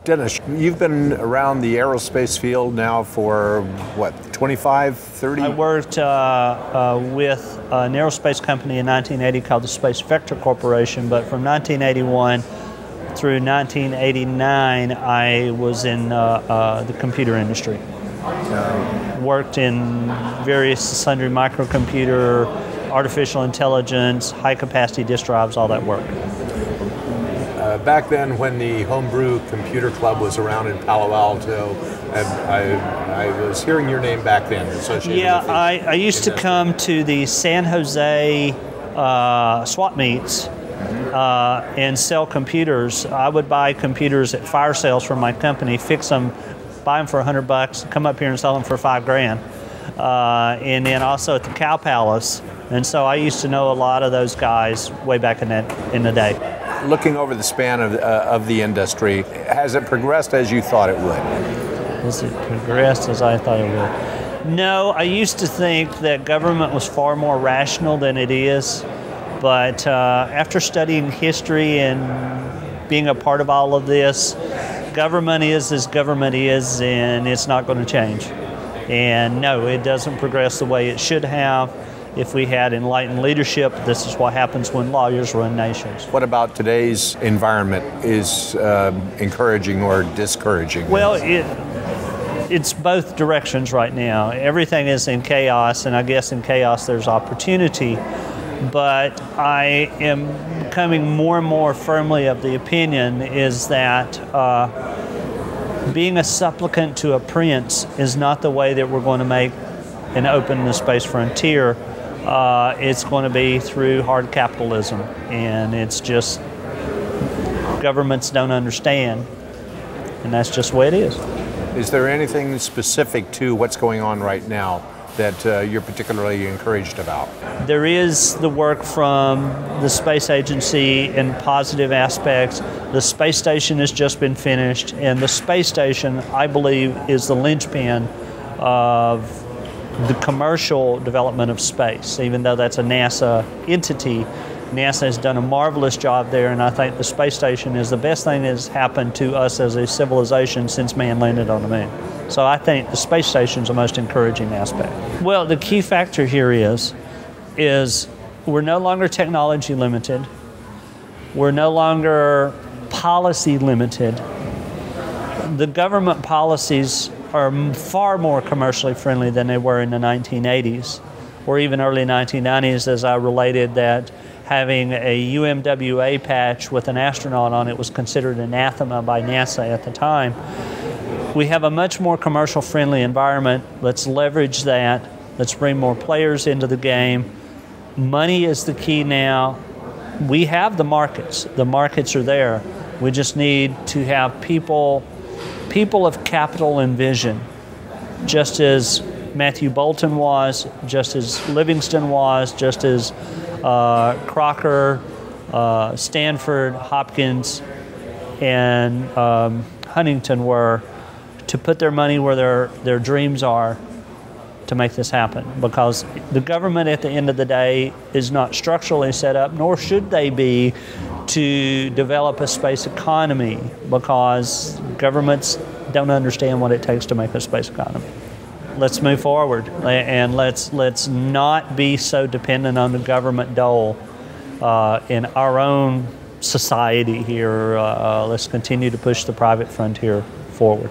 Dennis, you've been around the aerospace field now for, what, 25, 30? I worked with an aerospace company in 1980 called the Space Vector Corporation, but from 1981 through 1989, I was in the computer industry. Worked in various sundry microcomputer, artificial intelligence, high-capacity disk drives, all that work. Back then, when the Homebrew Computer Club was around in Palo Alto, I was hearing your name back then associated with the I used to come to the San Jose swap meets and sell computers. I would buy computers at fire sales from my company, fix them, buy them for $100, come up here and sell them for $5,000. And then also at the Cow Palace. And so I used to know a lot of those guys way back in the day. Looking over the span of the industry, has it progressed as you thought it would? Has it progressed as I thought it would? No, I used to think that government was far more rational than it is. But after studying history and being a part of all of this, government is as government is, and it's not going to change. And no, it doesn't progress the way it should have. If we had enlightened leadership, this is what happens when lawyers run nations. What about today's environment is encouraging or discouraging? Well, it's both directions right now. Everything is in chaos, and I guess in chaos there's opportunity. But I am becoming more and more firmly of the opinion is that being a supplicant to a prince is not the way that we're going to make and open the space frontier. It's going to be through hard capitalism, and it's just governments don't understand, and that's just the way it is. Is there anything specific to what's going on right now that you're particularly encouraged about? There is the work from the space agency in positive aspects. The space station has just been finished, and the space station, I believe, is the linchpin of the commercial development of space. Even though that's a NASA entity, NASA has done a marvelous job there, and I think the space station is the best thing that has happened to us as a civilization since man landed on the moon. So I think the space station is the most encouraging aspect. Well, the key factor here is we're no longer technology limited. We're no longer policy limited. The government policies are far more commercially friendly than they were in the 1980s or even early 1990s, as I related that having a UMWA patch with an astronaut on it was considered anathema by NASA at the time. We have a much more commercial friendly environment. Let's leverage that. Let's bring more players into the game. Money is the key now. We have the markets. The markets are there. We just need to have people of capital and vision, just as Matthew Bolton was, just as Livingston was, just as Crocker, Stanford, Hopkins, and Huntington were, to put their money where their dreams are to make this happen. Because the government at the end of the day is not structurally set up, nor should they be, to develop a space economy, because governments don't understand what it takes to make a space economy. Let's move forward, and let's not be so dependent on the government dole in our own society here. Let's continue to push the private frontier forward.